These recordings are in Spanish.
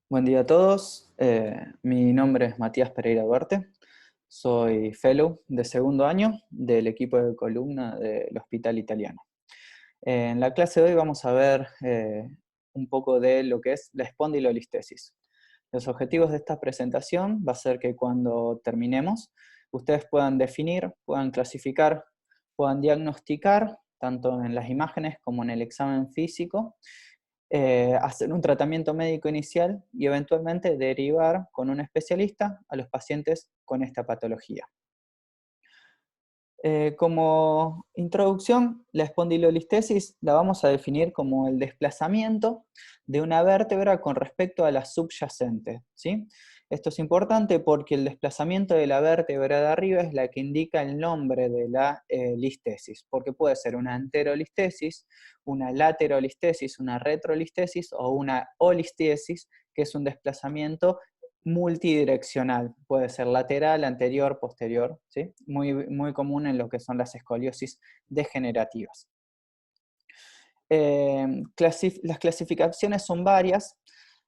Buen día a todos. Mi nombre es Matías Pereira Duarte. Soy fellow de segundo año del equipo de columna del Hospital Italiano. En la clase de hoy vamos a ver un poco de lo que es la espondilolistesis. Los objetivos de esta presentación va a ser que cuando terminemos, ustedes puedan definir, puedan clasificar, puedan diagnosticar, tanto en las imágenes como en el examen físico, hacer un tratamiento médico inicial y eventualmente derivar con un especialista a los pacientes con esta patología. Como introducción, la espondilolistesis la vamos a definir como el desplazamiento de una vértebra con respecto a la subyacente, ¿sí? Esto es importante porque el desplazamiento de la vértebra de arriba es la que indica el nombre de la listesis, porque puede ser una anterolistesis, una laterolistesis, una retrolistesis o una olistesis, que es un desplazamiento multidireccional, puede ser lateral, anterior, posterior, ¿sí? Muy común en lo que son las escoliosis degenerativas. Las clasificaciones son varias.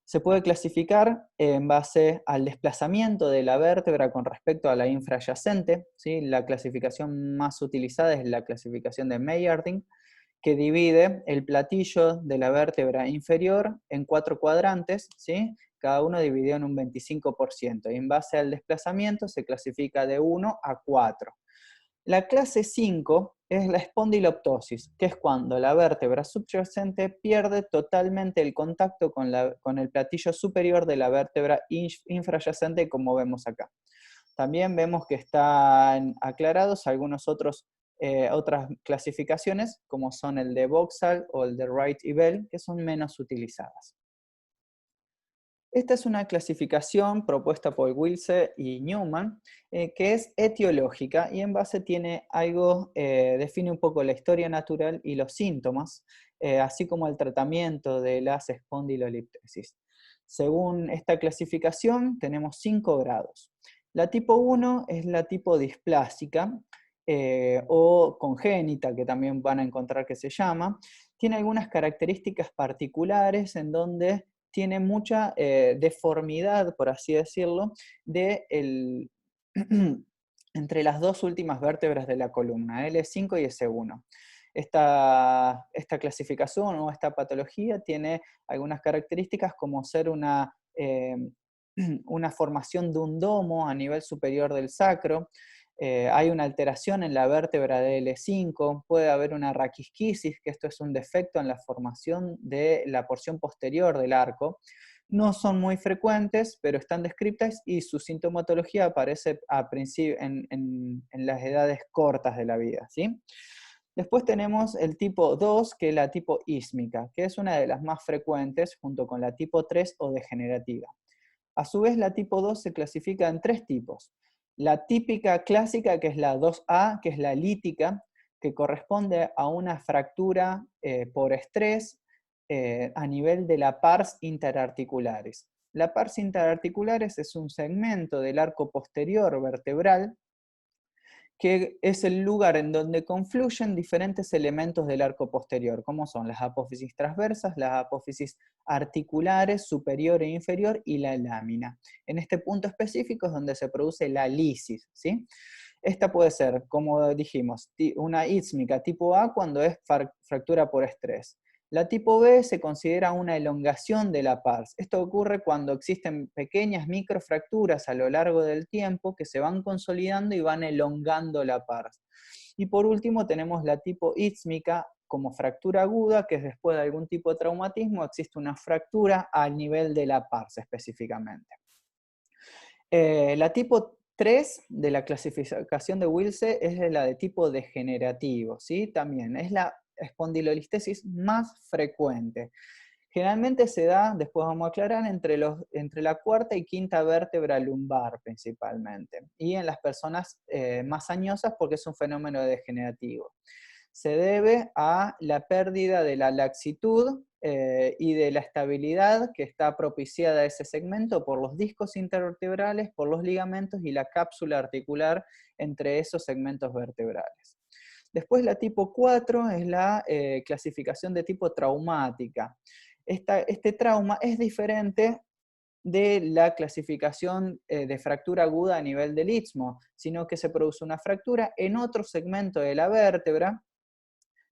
Se puede clasificar en base al desplazamiento de la vértebra con respecto a la infrayacente, ¿sí? La clasificación más utilizada es la clasificación de Meyerding, que divide el platillo de la vértebra inferior en 4 cuadrantes, ¿sí? Cada uno dividido en un 25%, y en base al desplazamiento se clasifica de 1 a 4. La clase 5 es la espondiloptosis, que es cuando la vértebra subyacente pierde totalmente el contacto con el platillo superior de la vértebra infrayacente, como vemos acá. También vemos que están aclarados algunos otras clasificaciones, como son el de Vauxhall o el de Wright y Bell, que son menos utilizadas. Esta es una clasificación propuesta por Wilse y Newman, que es etiológica y en base tiene algo, define un poco la historia natural y los síntomas, así como el tratamiento de las espondiloliptesis. Según esta clasificación, tenemos 5 grados. La tipo 1 es la tipo displásica o congénita, que también van a encontrar que se llama. Tiene algunas características particulares en donde tiene mucha deformidad, por así decirlo, entre las dos últimas vértebras de la columna, L5 y S1. Esta clasificación o esta patología tiene algunas características como ser una formación de un domo a nivel superior del sacro. Hay una alteración en la vértebra de L5, puede haber una raquisquisis, que esto es un defecto en la formación de la porción posterior del arco. No son muy frecuentes, pero están descritas y su sintomatología aparece en las edades cortas de la vida, ¿sí? Después tenemos el tipo 2, que es la tipo ísmica, que es una de las más frecuentes junto con la tipo 3 o degenerativa. A su vez, la tipo 2 se clasifica en 3 tipos. La típica clásica, que es la 2A, que es la lítica, que corresponde a una fractura por estrés a nivel de la pars interarticularis. La pars interarticularis es un segmento del arco posterior vertebral que es el lugar en donde confluyen diferentes elementos del arco posterior, como son las apófisis transversas, las apófisis articulares, superior e inferior, y la lámina. En este punto específico es donde se produce la lisis, ¿sí? Esta puede ser, como dijimos, una ísmica tipo A cuando es fractura por estrés. La tipo B se considera una elongación de la pars. Esto ocurre cuando existen pequeñas microfracturas a lo largo del tiempo que se van consolidando y van elongando la pars. Y por último tenemos la tipo ísmica como fractura aguda, que es después de algún tipo de traumatismo, existe una fractura al nivel de la pars específicamente. La tipo 3 de la clasificación de Wilse es la de tipo degenerativo, ¿sí? También es la espondilolistesis más frecuente. Generalmente se da, después vamos a aclarar, entre la cuarta y quinta vértebra lumbar principalmente, y en las personas más añosas porque es un fenómeno degenerativo. Se debe a la pérdida de la laxitud y de la estabilidad que está propiciada a ese segmento por los discos intervertebrales, por los ligamentos y la cápsula articular entre esos segmentos vertebrales. Después la tipo 4 es la clasificación de tipo traumática. Este trauma es diferente de la clasificación de fractura aguda a nivel del istmo, sino que se produce una fractura en otro segmento de la vértebra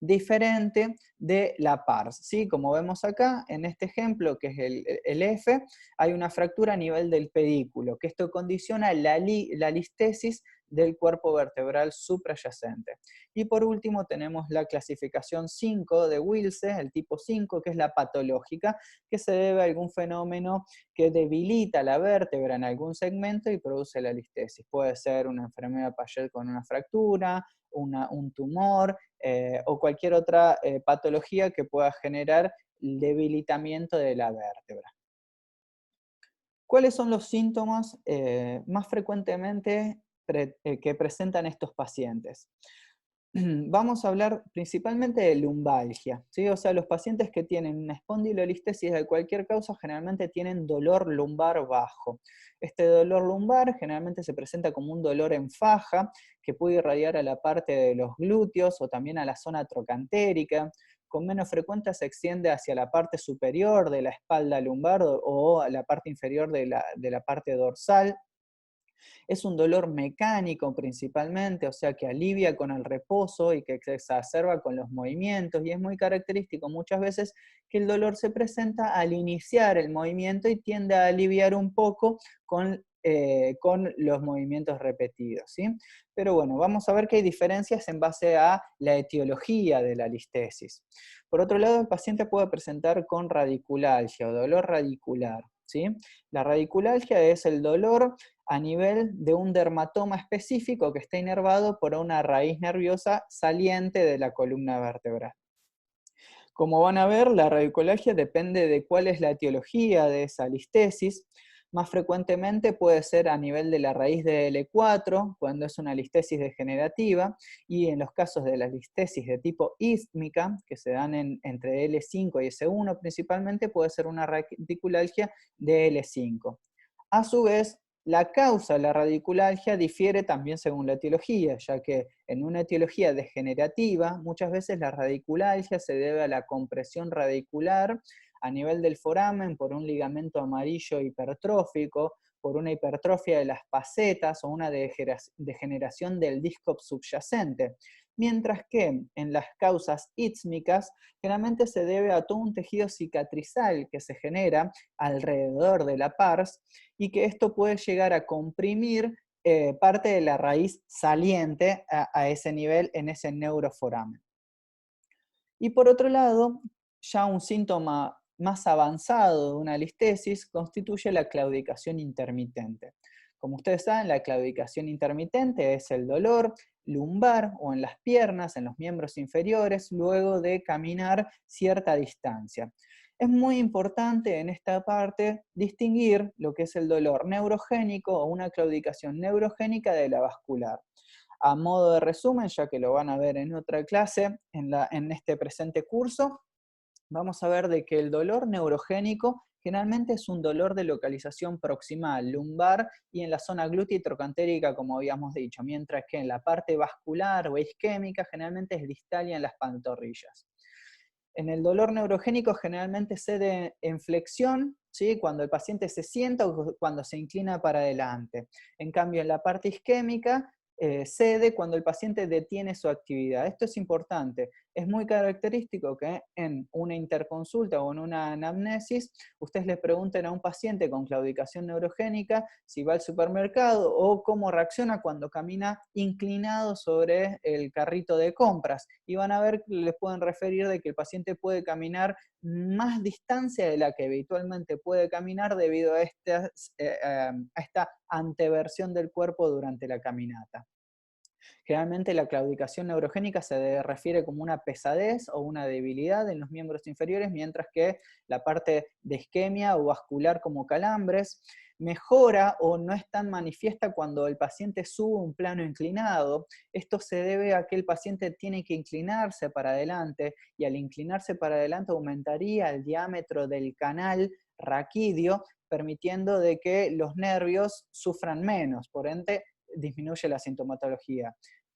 diferente de la pars, ¿sí? Como vemos acá, en este ejemplo, que es el F, hay una fractura a nivel del pedículo, que esto condiciona la listesis del cuerpo vertebral suprayacente. Y por último tenemos la clasificación 5 de Wilse, el tipo 5, que es la patológica, que se debe a algún fenómeno que debilita la vértebra en algún segmento y produce la listesis. Puede ser una enfermedad Paget con una fractura, un tumor, o cualquier otra patología que pueda generar debilitamiento de la vértebra. ¿Cuáles son los síntomas más frecuentemente que presentan estos pacientes? Vamos a hablar principalmente de lumbalgia, ¿sí? O sea, los pacientes que tienen una espondilolistesis de cualquier causa generalmente tienen dolor lumbar bajo. Este dolor lumbar generalmente se presenta como un dolor en faja que puede irradiar a la parte de los glúteos o también a la zona trocantérica. Con menos frecuencia se extiende hacia la parte superior de la espalda lumbar o a la parte inferior de la parte dorsal. Es un dolor mecánico principalmente, o sea que alivia con el reposo y que se exacerba con los movimientos, y es muy característico muchas veces que el dolor se presenta al iniciar el movimiento y tiende a aliviar un poco con los movimientos repetidos, ¿sí? Pero bueno, vamos a ver que hay diferencias en base a la etiología de la listesis. Por otro lado, el paciente puede presentar con radiculalgia o dolor radicular, ¿sí? La radiculalgia es el dolor a nivel de un dermatoma específico que está inervado por una raíz nerviosa saliente de la columna vertebral. Como van a ver, la radiculalgia depende de cuál es la etiología de esa listesis. Más frecuentemente puede ser a nivel de la raíz de L4, cuando es una listesis degenerativa, y en los casos de la listesis de tipo ístmica, que se dan entre L5 y S1 principalmente, puede ser una radiculalgia de L5. A su vez, la causa de la radiculalgia difiere también según la etiología, ya que en una etiología degenerativa, muchas veces la radiculalgia se debe a la compresión radicular a nivel del foramen por un ligamento amarillo hipertrófico, por una hipertrofia de las facetas o una degeneración del disco subyacente. Mientras que en las causas ístmicas generalmente se debe a todo un tejido cicatrizal que se genera alrededor de la pars y que esto puede llegar a comprimir parte de la raíz saliente a ese nivel en ese neuroforamen. Y por otro lado, ya un síntoma más avanzado de una listesis constituye la claudicación intermitente. Como ustedes saben, la claudicación intermitente es el dolor lumbar o en las piernas, en los miembros inferiores, luego de caminar cierta distancia. Es muy importante en esta parte distinguir lo que es el dolor neurogénico o una claudicación neurogénica de la vascular. A modo de resumen, ya que lo van a ver en otra clase, en este presente curso, vamos a ver de que el dolor neurogénico generalmente es un dolor de localización proximal, lumbar y en la zona glútea y trocantérica, como habíamos dicho, mientras que en la parte vascular o isquémica generalmente es distal y en las pantorrillas. En el dolor neurogénico generalmente cede en flexión, ¿sí? Cuando el paciente se sienta o cuando se inclina para adelante. En cambio, en la parte isquémica cede cuando el paciente detiene su actividad. Esto es importante. Es muy característico que en una interconsulta o en una anamnesis ustedes le pregunten a un paciente con claudicación neurogénica si va al supermercado o cómo reacciona cuando camina inclinado sobre el carrito de compras. Y van a ver que les pueden referir de que el paciente puede caminar más distancia de la que habitualmente puede caminar debido a esta anteversión del cuerpo durante la caminata. Generalmente la claudicación neurogénica se refiere como una pesadez o una debilidad en los miembros inferiores, mientras que la parte de isquemia o vascular como calambres mejora o no es tan manifiesta cuando el paciente sube un plano inclinado. Esto se debe a que el paciente tiene que inclinarse para adelante y al inclinarse para adelante aumentaría el diámetro del canal raquídeo, permitiendo de que los nervios sufran menos, por ende disminuye la sintomatología.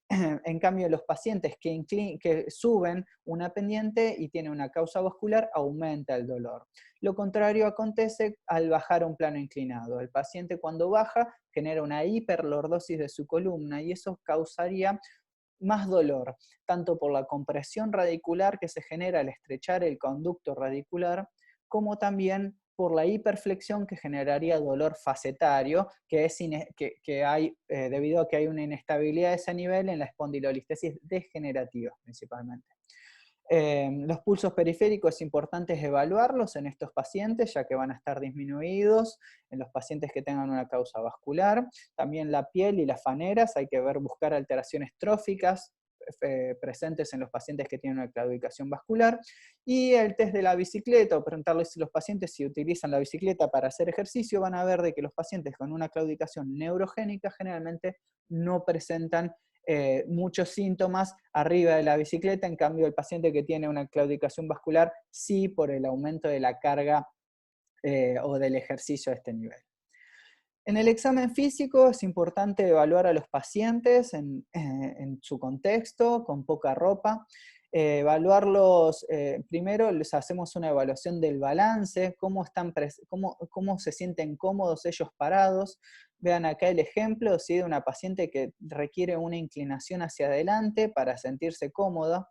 En cambio, los pacientes que suben una pendiente y tienen una causa vascular, aumenta el dolor. Lo contrario acontece al bajar un plano inclinado. El paciente cuando baja genera una hiperlordosis de su columna y eso causaría más dolor, tanto por la compresión radicular que se genera al estrechar el conducto radicular, como también por la hiperflexión que generaría dolor facetario, que hay, debido a que hay una inestabilidad de ese nivel en la espondilolistesis degenerativa principalmente. Los pulsos periféricos es importante evaluarlos en estos pacientes, ya que van a estar disminuidos en los pacientes que tengan una causa vascular. También la piel y las faneras, hay que buscar alteraciones tróficas presentes en los pacientes que tienen una claudicación vascular. Y el test de la bicicleta, o preguntarles si los pacientes si utilizan la bicicleta para hacer ejercicio, van a ver de que los pacientes con una claudicación neurogénica generalmente no presentan muchos síntomas arriba de la bicicleta, en cambio el paciente que tiene una claudicación vascular sí por el aumento de la carga o del ejercicio a este nivel. En el examen físico es importante evaluar a los pacientes en su contexto, con poca ropa. Evaluarlos, primero les hacemos una evaluación del balance, cómo se sienten cómodos ellos parados. Vean acá el ejemplo, ¿sí?, de una paciente que requiere una inclinación hacia adelante para sentirse cómoda.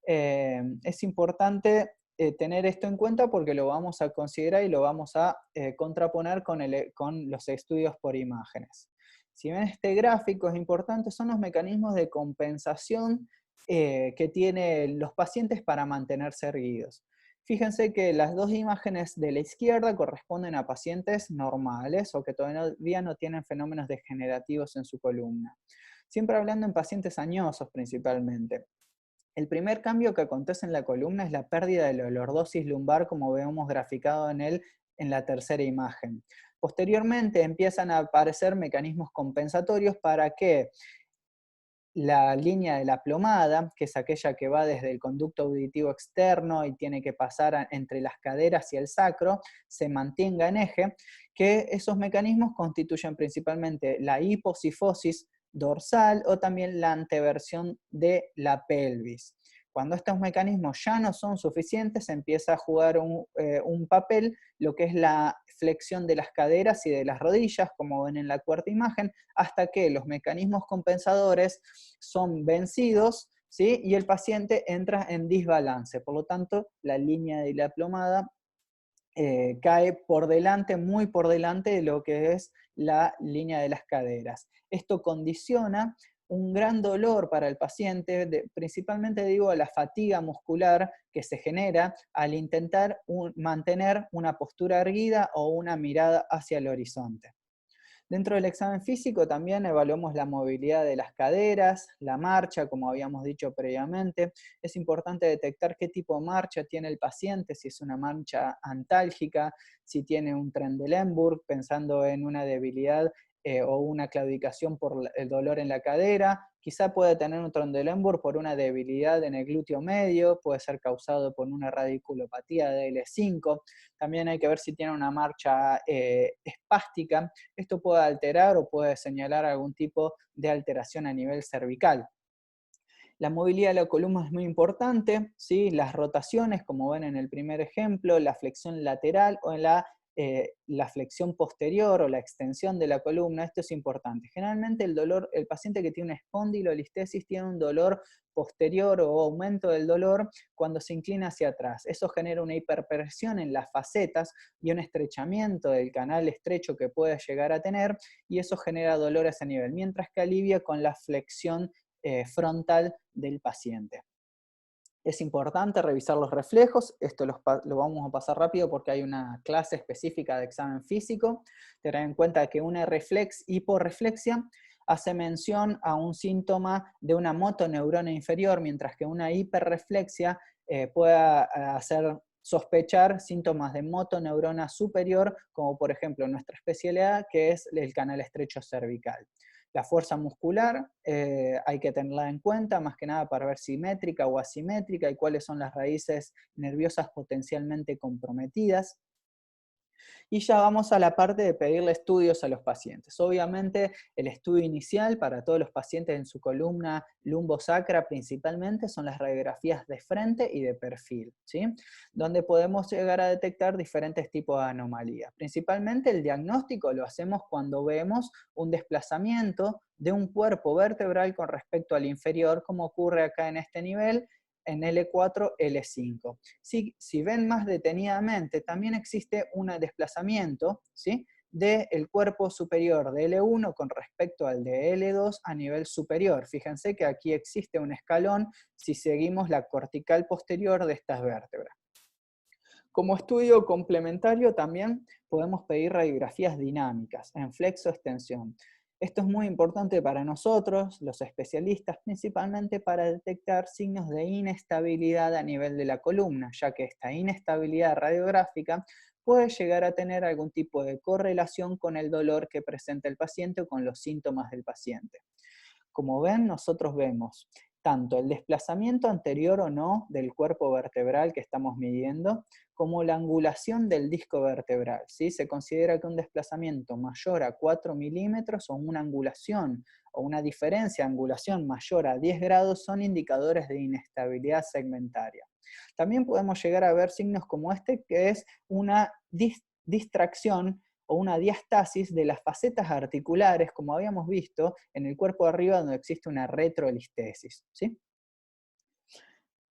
Es importante tener esto en cuenta porque lo vamos a considerar y lo vamos a contraponer con los estudios por imágenes. Si ven este gráfico, es importante, son los mecanismos de compensación que tienen los pacientes para mantenerse erguidos. Fíjense que las dos imágenes de la izquierda corresponden a pacientes normales o que todavía no tienen fenómenos degenerativos en su columna. Siempre hablando en pacientes añosos principalmente. El primer cambio que acontece en la columna es la pérdida de la lordosis lumbar, como vemos graficado en la tercera imagen. Posteriormente empiezan a aparecer mecanismos compensatorios para que la línea de la plomada, que es aquella que va desde el conducto auditivo externo y tiene que pasar entre las caderas y el sacro, se mantenga en eje, que esos mecanismos constituyen principalmente la hiposifosis dorsal o también la anteversión de la pelvis. Cuando estos mecanismos ya no son suficientes, empieza a jugar un papel lo que es la flexión de las caderas y de las rodillas, como ven en la cuarta imagen, hasta que los mecanismos compensadores son vencidos, ¿sí?, y el paciente entra en desbalance. Por lo tanto, la línea de la plomada cae por delante, muy por delante de lo que es la línea de las caderas. Esto condiciona un gran dolor para el paciente, principalmente digo la fatiga muscular que se genera al intentar mantener una postura erguida o una mirada hacia el horizonte. Dentro del examen físico también evaluamos la movilidad de las caderas, la marcha, como habíamos dicho previamente. Es importante detectar qué tipo de marcha tiene el paciente, si es una marcha antálgica, si tiene un Trendelenburg, pensando en una debilidad o una claudicación por el dolor en la cadera. Quizá puede tener un Trendelenburg por una debilidad en el glúteo medio, puede ser causado por una radiculopatía de L5. También hay que ver si tiene una marcha espástica. Esto puede alterar o puede señalar algún tipo de alteración a nivel cervical. La movilidad de la columna es muy importante, ¿sí? Las rotaciones, como ven en el primer ejemplo, la flexión lateral o en la flexión posterior o la extensión de la columna, esto es importante. Generalmente el paciente que tiene una espondilolistesis tiene un dolor posterior o aumento del dolor cuando se inclina hacia atrás. Eso genera una hiperpresión en las facetas y un estrechamiento del canal estrecho que puede llegar a tener, y eso genera dolor a ese nivel, mientras que alivia con la flexión frontal del paciente. Es importante revisar los reflejos, esto lo vamos a pasar rápido porque hay una clase específica de examen físico. Tener en cuenta que una hiporreflexia hace mención a un síntoma de una motoneurona inferior, mientras que una hiperreflexia pueda hacer sospechar síntomas de motoneurona superior, como por ejemplo nuestra especialidad, que es el canal estrecho cervical. La fuerza muscular hay que tenerla en cuenta, más que nada para ver simétrica o asimétrica y cuáles son las raíces nerviosas potencialmente comprometidas. Y ya vamos a la parte de pedirle estudios a los pacientes. Obviamente el estudio inicial para todos los pacientes en su columna lumbosacra principalmente son las radiografías de frente y de perfil, ¿sí? Donde podemos llegar a detectar diferentes tipos de anomalías. Principalmente el diagnóstico lo hacemos cuando vemos un desplazamiento de un cuerpo vertebral con respecto al inferior, como ocurre acá en este nivel, en L4, L5. Si ven más detenidamente, también existe un desplazamiento, ¿sí?, del cuerpo superior de L1 con respecto al de L2 a nivel superior. Fíjense que aquí existe un escalón si seguimos la cortical posterior de estas vértebras. Como estudio complementario también podemos pedir radiografías dinámicas en flexo-extensión. Esto es muy importante para nosotros, los especialistas, principalmente para detectar signos de inestabilidad a nivel de la columna, ya que esta inestabilidad radiográfica puede llegar a tener algún tipo de correlación con el dolor que presenta el paciente o con los síntomas del paciente. Como ven, nosotros vemos tanto el desplazamiento anterior o no del cuerpo vertebral que estamos midiendo, como la angulación del disco vertebral, ¿sí? Se considera que un desplazamiento mayor a 4 milímetros o una angulación o una diferencia de angulación mayor a 10 grados son indicadores de inestabilidad segmentaria. También podemos llegar a ver signos como este, que es una distracción o una diastasis de las facetas articulares, como habíamos visto en el cuerpo de arriba donde existe una retrolistesis, ¿sí?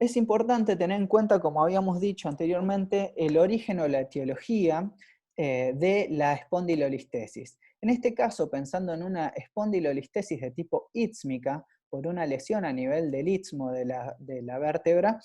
Es importante tener en cuenta, como habíamos dicho anteriormente, el origen o la etiología de la espondilolistesis. En este caso, pensando en una espondilolistesis de tipo ísmica, por una lesión a nivel del istmo de la vértebra,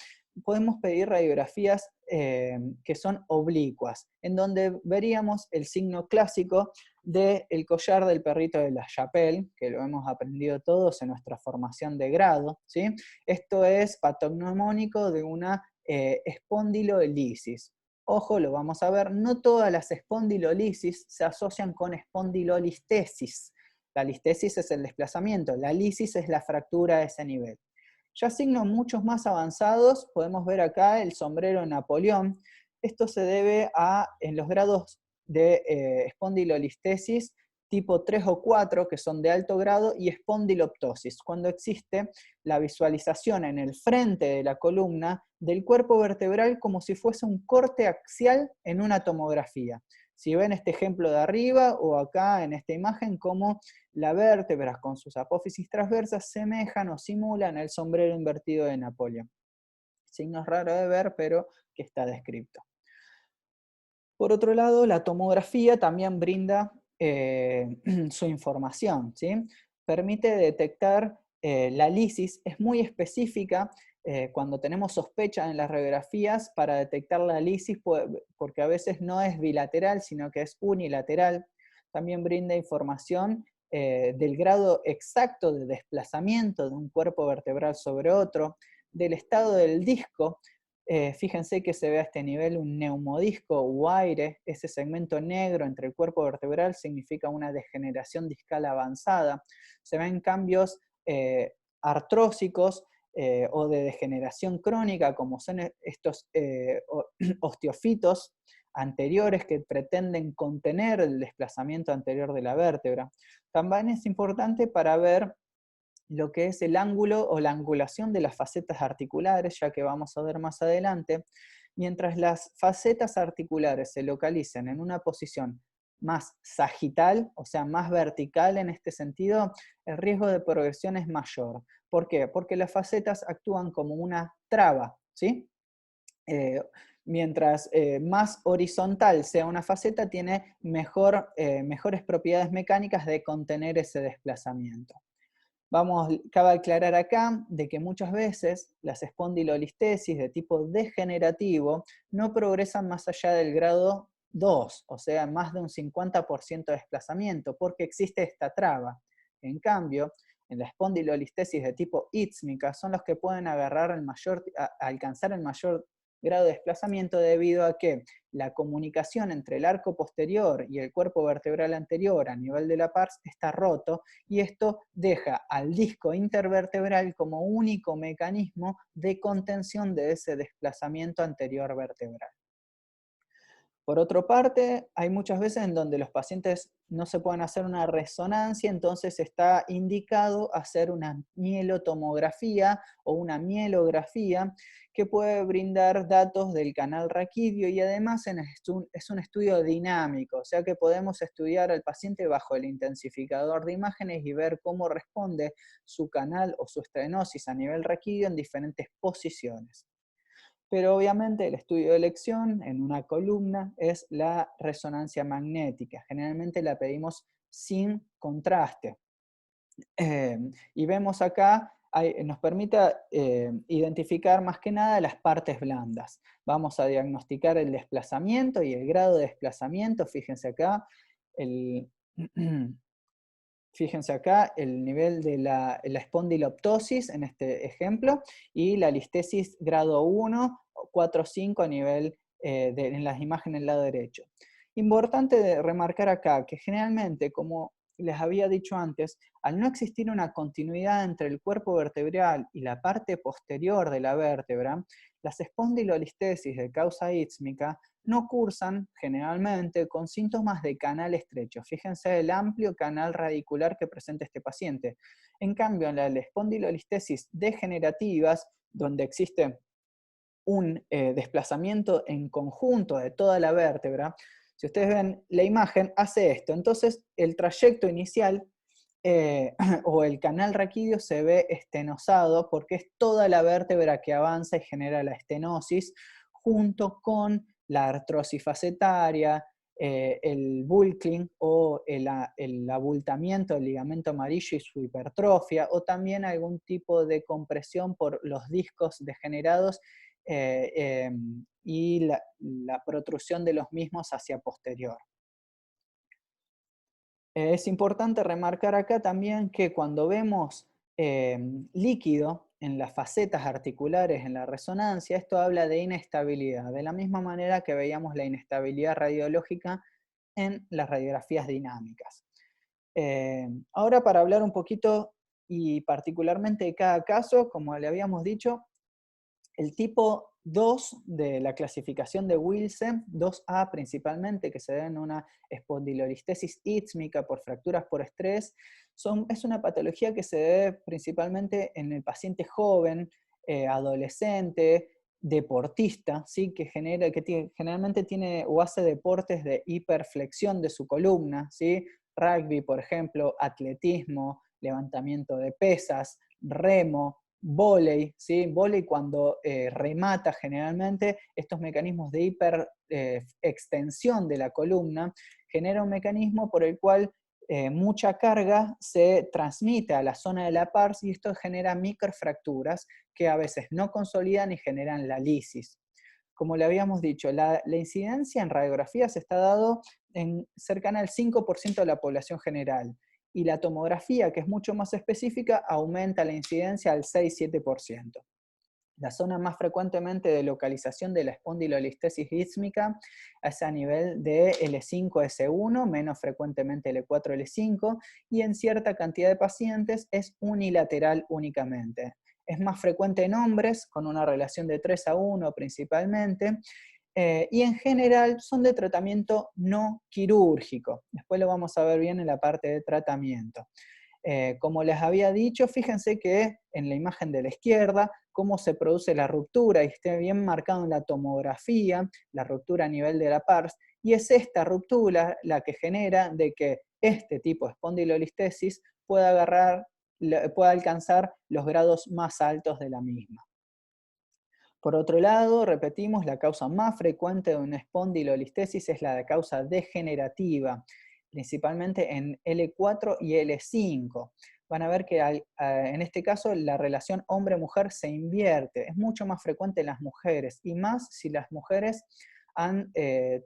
podemos pedir radiografías que son oblicuas, en donde veríamos el signo clásico del collar del perrito de la Chapelle, que lo hemos aprendido todos en nuestra formación de grado, ¿sí? Esto es patognomónico de una espondilolisis. Ojo, lo vamos a ver, no todas las espondilolisis se asocian con espondilolistesis. La listesis es el desplazamiento, la lisis es la fractura de ese nivel. Ya signos muchos más avanzados, podemos ver acá el sombrero de Napoleón. Esto se debe a, en los grados de espondilolistesis, tipo 3 o 4, que son de alto grado, y espondiloptosis, cuando existe la visualización en el frente de la columna del cuerpo vertebral como si fuese un corte axial en una tomografía. Si ven este ejemplo de arriba o acá en esta imagen, como las vértebras con sus apófisis transversas semejan o simulan el sombrero invertido de Napoleón. Signos raros de ver, pero que está descrito. Por otro lado, la tomografía también brinda su información, ¿sí? Permite detectar la lisis, es muy específica cuando tenemos sospecha en las radiografías para detectar la lisis, porque a veces no es bilateral, sino que es unilateral. También brinda información del grado exacto de desplazamiento de un cuerpo vertebral sobre otro, del estado del disco. Fíjense que se ve a este nivel un neumodisco o aire, ese segmento negro entre el cuerpo vertebral significa una degeneración discal avanzada. Se ven cambios artrósicos o de degeneración crónica, como son estos osteofitos anteriores que pretenden contener el desplazamiento anterior de la vértebra. También es importante para ver lo que es el ángulo o la angulación de las facetas articulares, ya que vamos a ver más adelante. Mientras las facetas articulares se localicen en una posición más sagital, o sea, más vertical en este sentido, el riesgo de progresión es mayor. ¿Por qué? Porque las facetas actúan como una traba, ¿sí? Mientras más horizontal sea una faceta, tiene mejores propiedades mecánicas de contener ese desplazamiento. Cabe aclarar acá de que muchas veces las espondilolistesis de tipo degenerativo no progresan más allá del grado 2, o sea, más de un 50% de desplazamiento, porque existe esta traba. En cambio, en la espondilolistesis de tipo ísmica son los que pueden alcanzar el mayor grado de desplazamiento debido a que la comunicación entre el arco posterior y el cuerpo vertebral anterior a nivel de la pars está roto, y esto deja al disco intervertebral como único mecanismo de contención de ese desplazamiento anterior vertebral. Por otra parte, hay muchas veces en donde los pacientes no se pueden hacer una resonancia, entonces está indicado hacer una mielotomografía o una mielografía que puede brindar datos del canal raquídeo y además es un estudio dinámico, o sea que podemos estudiar al paciente bajo el intensificador de imágenes y ver cómo responde su canal o su estenosis a nivel raquídeo en diferentes posiciones. Pero obviamente el estudio de elección en una columna es la resonancia magnética. Generalmente la pedimos sin contraste. Y vemos acá, nos permite identificar más que nada las partes blandas. Vamos a diagnosticar el desplazamiento y el grado de desplazamiento. Fíjense acá, el, fíjense acá el nivel de la espondiloptosis en este ejemplo y la listesis grado 1, 4, 5 a nivel en las imágenes del lado derecho. Importante remarcar acá que generalmente, como les había dicho antes, al no existir una continuidad entre el cuerpo vertebral y la parte posterior de la vértebra, las espondilolistesis de causa ísmica no cursan generalmente con síntomas de canal estrecho. Fíjense el amplio canal radicular que presenta este paciente. En cambio, en la espondilolistesis degenerativas, donde existe un desplazamiento en conjunto de toda la vértebra, si ustedes ven la imagen, hace esto. Entonces, el trayecto inicial o el canal raquídeo se ve estenosado porque es toda la vértebra que avanza y genera la estenosis junto con la artrosis facetaria, el buckling o el abultamiento del ligamento amarillo y su hipertrofia, o también algún tipo de compresión por los discos degenerados y la protrusión de los mismos hacia posterior. Es importante remarcar acá también que cuando vemos líquido en las facetas articulares en la resonancia, esto habla de inestabilidad, de la misma manera que veíamos la inestabilidad radiológica en las radiografías dinámicas. Ahora para hablar un poquito y particularmente de cada caso, como le habíamos dicho, el tipo 2 de la clasificación de Wilson, 2A principalmente, que se da en una espondilolistesis ísmica por fracturas por estrés, es una patología que se ve principalmente en el paciente joven, adolescente, deportista, ¿sí? Generalmente tiene o hace deportes de hiperflexión de su columna, ¿sí? Rugby, por ejemplo, atletismo, levantamiento de pesas, remo, vóley, ¿sí? Vóley cuando remata generalmente, estos mecanismos de hiperextensión de la columna genera un mecanismo por el cual mucha carga se transmite a la zona de la pars y esto genera microfracturas que a veces no consolidan y generan la lisis. Como le habíamos dicho, la incidencia en radiografías está dado en cercana al 5% de la población general y la tomografía, que es mucho más específica, aumenta la incidencia al 6-7%. La zona más frecuentemente de localización de la espondilolistesis ísmica es a nivel de L5-S1, menos frecuentemente L4-L5, y en cierta cantidad de pacientes es unilateral únicamente. Es más frecuente en hombres, con una relación de 3-1 principalmente, y en general son de tratamiento no quirúrgico. Después lo vamos a ver bien en la parte de tratamiento. Como les había dicho, fíjense que en la imagen de la izquierda, cómo se produce la ruptura, y esté bien marcado en la tomografía, la ruptura a nivel de la pars, y es esta ruptura la que genera de que este tipo de espondilolistesis pueda alcanzar los grados más altos de la misma. Por otro lado, repetimos, la causa más frecuente de una espondilolistesis es la de causa degenerativa, principalmente en L4 y L5. Van a ver que en este caso la relación hombre-mujer se invierte, es mucho más frecuente en las mujeres, y más si las mujeres han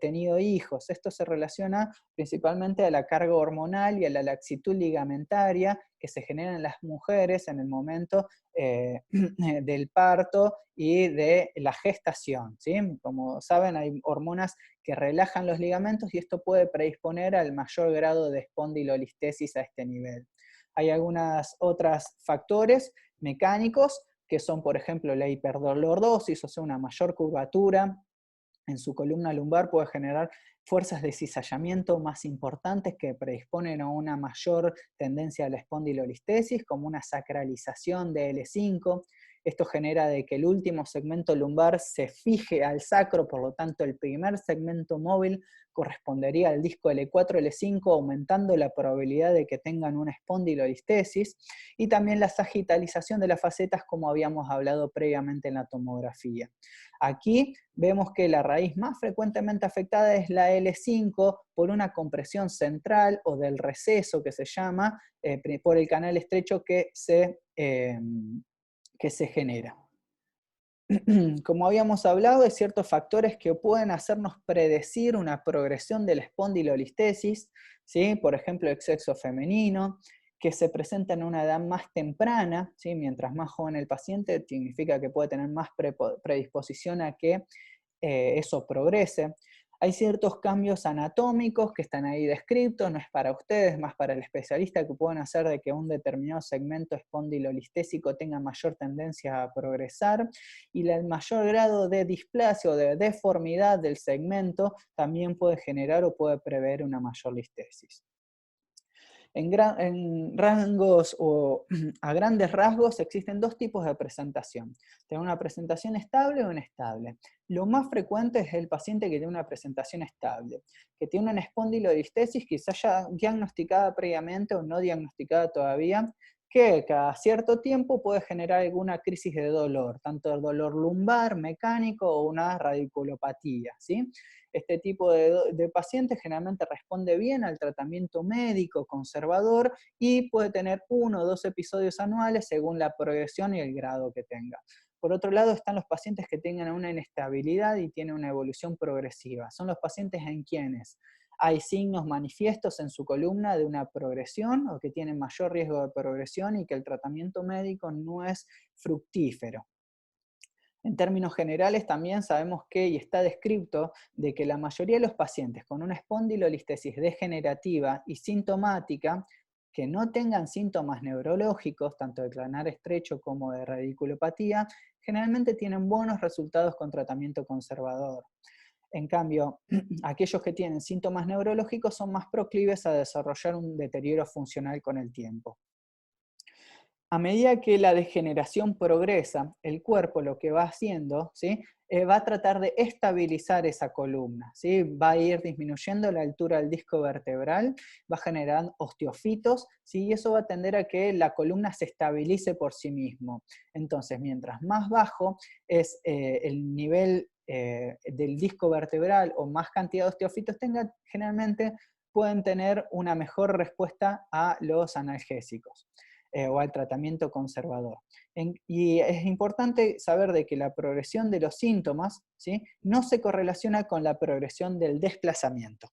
tenido hijos. Esto se relaciona principalmente a la carga hormonal y a la laxitud ligamentaria que se genera en las mujeres en el momento del parto y de la gestación, ¿sí? Como saben, hay hormonas que relajan los ligamentos y esto puede predisponer al mayor grado de espondilolistesis a este nivel. Hay algunos otros factores mecánicos que son, por ejemplo, la hiperdolordosis, o sea, una mayor curvatura en su columna lumbar puede generar fuerzas de cizallamiento más importantes que predisponen a una mayor tendencia a la espondilolistesis, como una sacralización de L5. Esto genera de que el último segmento lumbar se fije al sacro, por lo tanto el primer segmento móvil correspondería al disco L4, L5, aumentando la probabilidad de que tengan una espondilolistesis, y también la sagitalización de las facetas, como habíamos hablado previamente en la tomografía. Aquí vemos que la raíz más frecuentemente afectada es la L5 por una compresión central o del receso que se llama, por el canal estrecho que se genera. Como habíamos hablado, hay ciertos factores que pueden hacernos predecir una progresión de la espondilolistesis, ¿sí? Por ejemplo, el sexo femenino, que se presenta en una edad más temprana, ¿sí? Mientras más joven el paciente, significa que puede tener más predisposición a que eso progrese. Hay ciertos cambios anatómicos que están ahí descritos, no es para ustedes, más para el especialista, que pueden hacer de que un determinado segmento espondiloliestésico tenga mayor tendencia a progresar, y el mayor grado de displasia o de deformidad del segmento también puede generar o puede prever una mayor listesis. En rangos o a grandes rasgos existen dos tipos de presentación. Tiene una presentación estable o inestable. Lo más frecuente es el paciente que tiene una presentación estable, que tiene una espondilolistesis quizás ya diagnosticada previamente o no diagnosticada todavía, que cada cierto tiempo puede generar alguna crisis de dolor, tanto el dolor lumbar, mecánico o una radiculopatía, ¿sí? Este tipo de pacientes generalmente responde bien al tratamiento médico conservador y puede tener 1 o 2 episodios anuales según la progresión y el grado que tenga. Por otro lado están los pacientes que tengan una inestabilidad y tienen una evolución progresiva. Son los pacientes en quienes hay signos manifiestos en su columna de una progresión o que tienen mayor riesgo de progresión y que el tratamiento médico no es fructífero. En términos generales también sabemos que, y está descrito, de que la mayoría de los pacientes con una espondilolistesis degenerativa y sintomática, que no tengan síntomas neurológicos, tanto de planar estrecho como de radiculopatía, generalmente tienen buenos resultados con tratamiento conservador. En cambio, aquellos que tienen síntomas neurológicos son más proclives a desarrollar un deterioro funcional con el tiempo. A medida que la degeneración progresa, el cuerpo lo que va haciendo, ¿sí? Va a tratar de estabilizar esa columna, ¿sí? Va a ir disminuyendo la altura del disco vertebral, va a generar osteofitos, ¿sí? Y eso va a tender a que la columna se estabilice por sí mismo. Entonces, mientras más bajo es el nivel del disco vertebral o más cantidad de osteofitos tenga, generalmente pueden tener una mejor respuesta a los analgésicos. O al tratamiento conservador. Y es importante saber de que la progresión de los síntomas, ¿sí? No se correlaciona con la progresión del desplazamiento.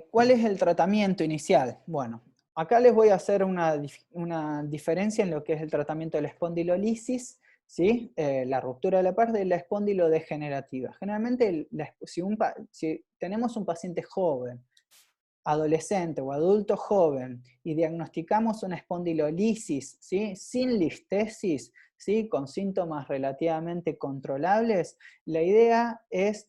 ¿Cuál es el tratamiento inicial? Bueno, acá les voy a hacer una diferencia en lo que es el tratamiento de la espondilolisis, ¿sí? La ruptura de la parte de la espondilodegenerativa. Generalmente, si tenemos un paciente joven, adolescente o adulto joven y diagnosticamos una espondilolisis, ¿sí? Sin listesis, ¿sí? Con síntomas relativamente controlables, la idea es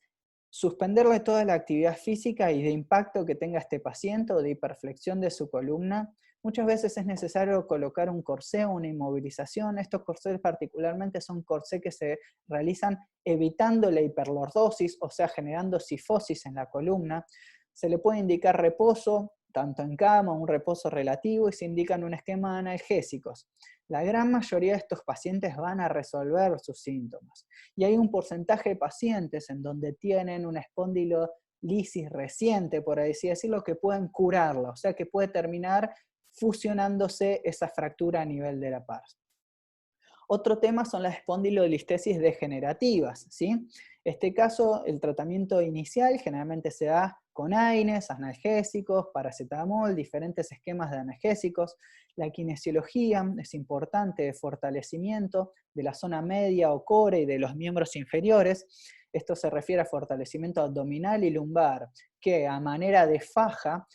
suspenderle toda la actividad física y de impacto que tenga este paciente o de hiperflexión de su columna. Muchas veces es necesario colocar un corsé o una inmovilización. Estos corsés particularmente son corsés que se realizan evitando la hiperlordosis, o sea, generando cifosis en la columna. Se le puede indicar reposo, tanto en cama, un reposo relativo, y se indican un esquema de analgésicos. La gran mayoría de estos pacientes van a resolver sus síntomas. Y hay un porcentaje de pacientes en donde tienen una espondilolisis reciente, por así decirlo, que pueden curarla, o sea que puede terminar fusionándose esa fractura a nivel de la pars. Otro tema son las espondilolistesis degenerativas, ¿sí? Este caso, el tratamiento inicial generalmente se da con AINES, analgésicos, paracetamol, diferentes esquemas de analgésicos. La kinesiología es importante de fortalecimiento de la zona media o core y de los miembros inferiores. Esto se refiere a fortalecimiento abdominal y lumbar, que a manera de faja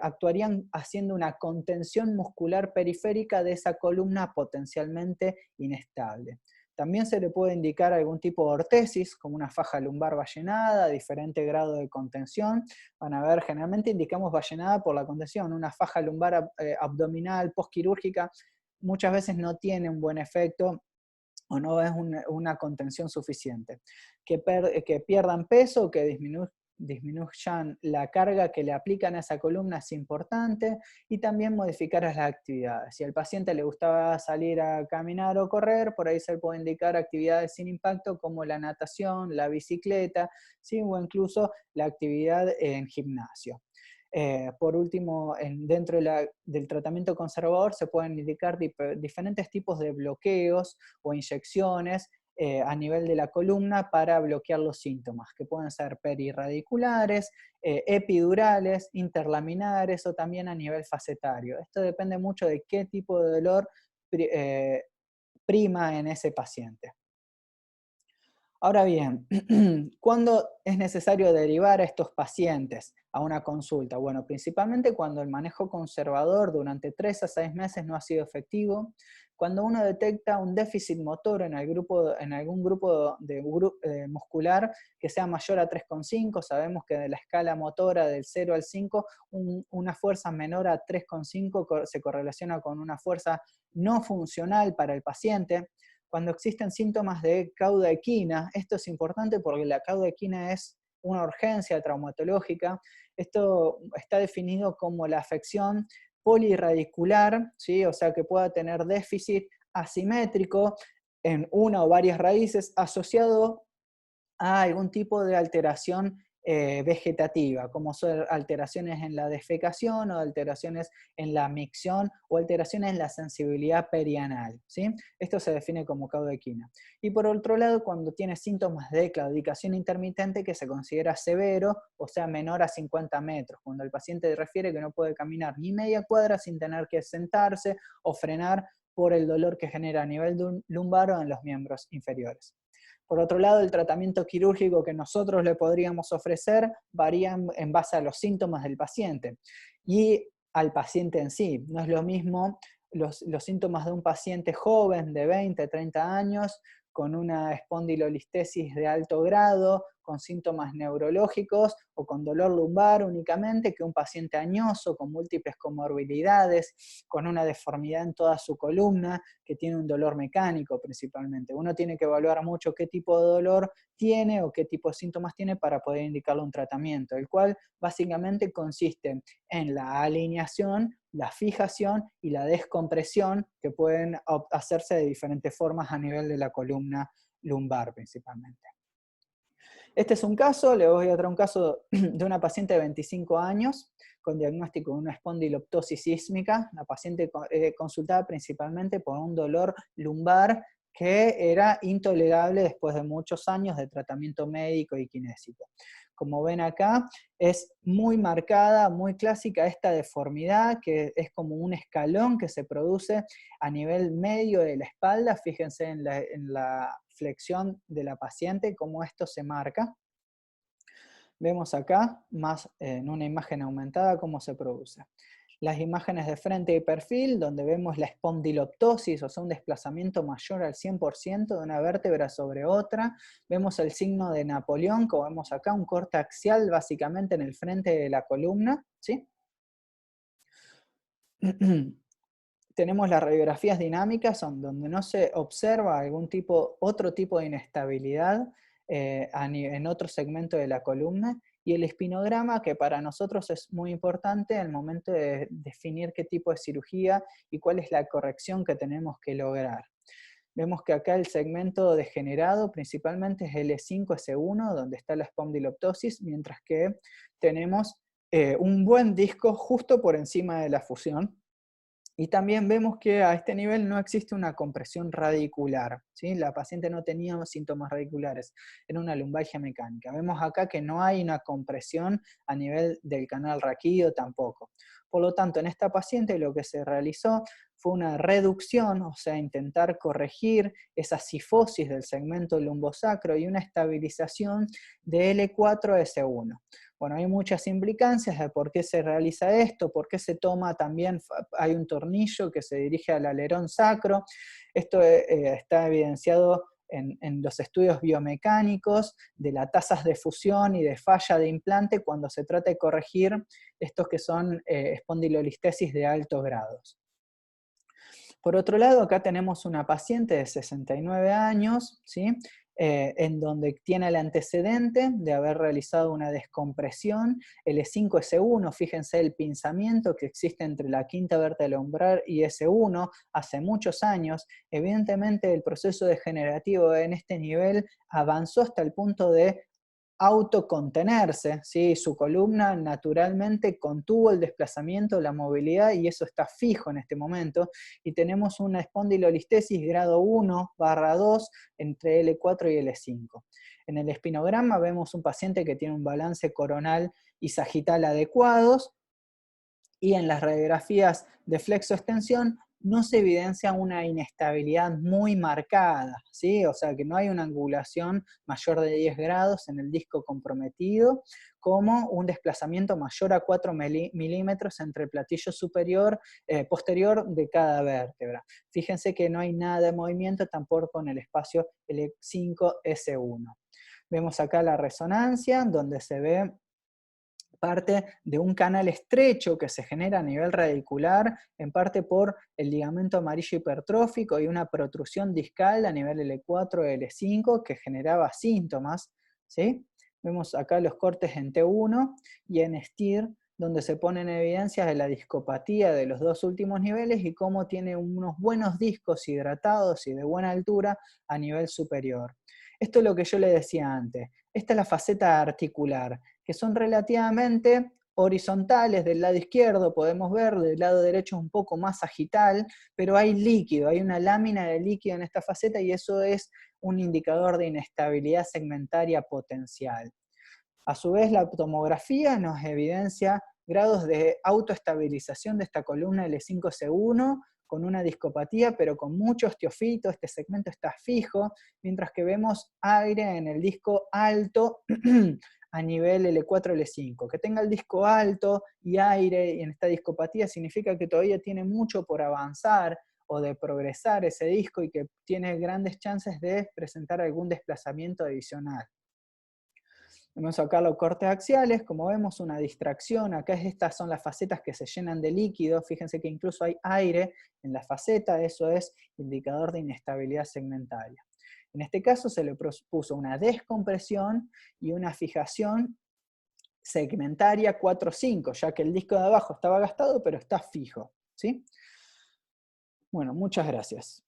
actuarían haciendo una contención muscular periférica de esa columna potencialmente inestable. También se le puede indicar algún tipo de ortesis, como una faja lumbar ballenada, diferente grado de contención. Van a ver, generalmente indicamos ballenada por la contención. Una faja lumbar abdominal postquirúrgica muchas veces no tiene un buen efecto o no es una contención suficiente. Que pierdan peso, que disminuyan la carga que le aplican a esa columna es importante, y también modificar las actividades. Si al paciente le gustaba salir a caminar o correr, por ahí se puede indicar actividades sin impacto como la natación, la bicicleta, ¿sí? O incluso la actividad en gimnasio. Por último, dentro del tratamiento conservador se pueden indicar diferentes tipos de bloqueos o inyecciones a nivel de la columna para bloquear los síntomas, que pueden ser perirradiculares, epidurales, interlaminares o también a nivel facetario. Esto depende mucho de qué tipo de dolor prima en ese paciente. Ahora bien, ¿cuándo es necesario derivar a estos pacientes a una consulta? Bueno, principalmente cuando el manejo conservador durante 3 a 6 meses no ha sido efectivo, cuando uno detecta un déficit motor en algún grupo muscular que sea mayor a 3,5, sabemos que de la escala motora del 0 al 5, una fuerza menor a 3,5 se correlaciona con una fuerza no funcional para el paciente. Cuando existen síntomas de cauda-equina, esto es importante porque la cauda-equina es una urgencia traumatológica. Esto está definido como la afección polirradicular, ¿sí? O sea que pueda tener déficit asimétrico en una o varias raíces asociado a algún tipo de alteración vegetativa, como son alteraciones en la defecación o alteraciones en la micción o alteraciones en la sensibilidad perianal, ¿sí? Esto se define como cauda-equina. Y por otro lado, cuando tiene síntomas de claudicación intermitente que se considera severo, o sea, menor a 50 metros, cuando el paciente refiere que no puede caminar ni media cuadra sin tener que sentarse o frenar por el dolor que genera a nivel lumbar o en los miembros inferiores. Por otro lado, el tratamiento quirúrgico que nosotros le podríamos ofrecer varía en base a los síntomas del paciente y al paciente en sí. No es lo mismo los síntomas de un paciente joven de 20, 30 años con una espondilolistesis de alto grado, con síntomas neurológicos o con dolor lumbar únicamente, que un paciente añoso con múltiples comorbilidades, con una deformidad en toda su columna, que tiene un dolor mecánico principalmente. Uno tiene que evaluar mucho qué tipo de dolor tiene o qué tipo de síntomas tiene para poder indicarle un tratamiento, el cual básicamente consiste en la alineación, la fijación y la descompresión, que pueden hacerse de diferentes formas a nivel de la columna lumbar principalmente. Este es un caso, le voy a traer un caso de una paciente de 25 años con diagnóstico de una espondiloptosis sísmica. La paciente consultaba principalmente por un dolor lumbar que era intolerable después de muchos años de tratamiento médico y kinésico. Como ven acá, es muy marcada, muy clásica esta deformidad, que es como un escalón que se produce a nivel medio de la espalda. Fíjense en la flexión de la paciente, cómo esto se marca. Vemos acá, más en una imagen aumentada, cómo se produce. Las imágenes de frente y perfil, donde vemos la espondiloptosis, o sea, un desplazamiento mayor al 100% de una vértebra sobre otra. Vemos el signo de Napoleón, como vemos acá, un corte axial básicamente en el frente de la columna, ¿sí? Tenemos las radiografías dinámicas, donde no se observa otro tipo de inestabilidad en otro segmento de la columna, y el espinograma, que para nosotros es muy importante al momento de definir qué tipo de cirugía y cuál es la corrección que tenemos que lograr. Vemos que acá el segmento degenerado principalmente es L5-S1, donde está la espondiloptosis, mientras que tenemos un buen disco justo por encima de la fusión, Y también vemos que a este nivel no existe una compresión radicular, ¿sí? La paciente no tenía síntomas radiculares, era una lumbalgia mecánica. Vemos acá que no hay una compresión a nivel del canal raquídeo tampoco. Por lo tanto, en esta paciente lo que se realizó fue una reducción, o sea, intentar corregir esa cifosis del segmento lumbosacro y una estabilización de L4-S1. Bueno, hay muchas implicancias de por qué se realiza esto, por qué se toma también, hay un tornillo que se dirige al alerón sacro. Esto está evidenciado en los estudios biomecánicos de las tasas de fusión y de falla de implante cuando se trata de corregir estos que son espondilolistesis de altos grados. Por otro lado, acá tenemos una paciente de 69 años, ¿sí? En donde tiene el antecedente de haber realizado una descompresión L5-S1, fíjense el pinzamiento que existe entre la quinta vértebra lumbar y S1 hace muchos años. Evidentemente el proceso degenerativo en este nivel avanzó hasta el punto de autocontenerse, ¿sí? Su columna naturalmente contuvo el desplazamiento, la movilidad, y eso está fijo en este momento, y tenemos una espondilolistesis grado 1/2 entre L4 y L5. En el espinograma vemos un paciente que tiene un balance coronal y sagital adecuados, y en las radiografías de flexoextensión no se evidencia una inestabilidad muy marcada, ¿sí? O sea que no hay una angulación mayor de 10 grados en el disco comprometido, como un desplazamiento mayor a 4 milímetros entre el platillo posterior de cada vértebra. Fíjense que no hay nada de movimiento tampoco en el espacio L5-S1. Vemos acá la resonancia, donde se ve parte de un canal estrecho que se genera a nivel radicular, en parte por el ligamento amarillo hipertrófico y una protrusión discal a nivel L4-L5 que generaba síntomas, ¿sí? Vemos acá los cortes en T1 y en STIR, donde se ponen evidencias de la discopatía de los dos últimos niveles y cómo tiene unos buenos discos hidratados y de buena altura a nivel superior. Esto es lo que yo le decía antes. Esta es la faceta articular, que son relativamente horizontales. Del lado izquierdo podemos ver, del lado derecho un poco más sagital, pero hay líquido, hay una lámina de líquido en esta faceta y eso es un indicador de inestabilidad segmentaria potencial. A su vez, la tomografía nos evidencia grados de autoestabilización de esta columna L5-C1 con una discopatía, pero con mucho osteofito. Este segmento está fijo, mientras que vemos aire en el disco alto a nivel L4-L5. Que tenga el disco alto y aire y en esta discopatía significa que todavía tiene mucho por avanzar o de progresar ese disco y que tiene grandes chances de presentar algún desplazamiento adicional. Vemos acá los cortes axiales, como vemos una distracción, acá estas son las facetas que se llenan de líquido, fíjense que incluso hay aire en la faceta, eso es indicador de inestabilidad segmentaria. En este caso se le propuso una descompresión y una fijación segmentaria 4-5, ya que el disco de abajo estaba gastado, pero está fijo, ¿sí? Bueno, muchas gracias.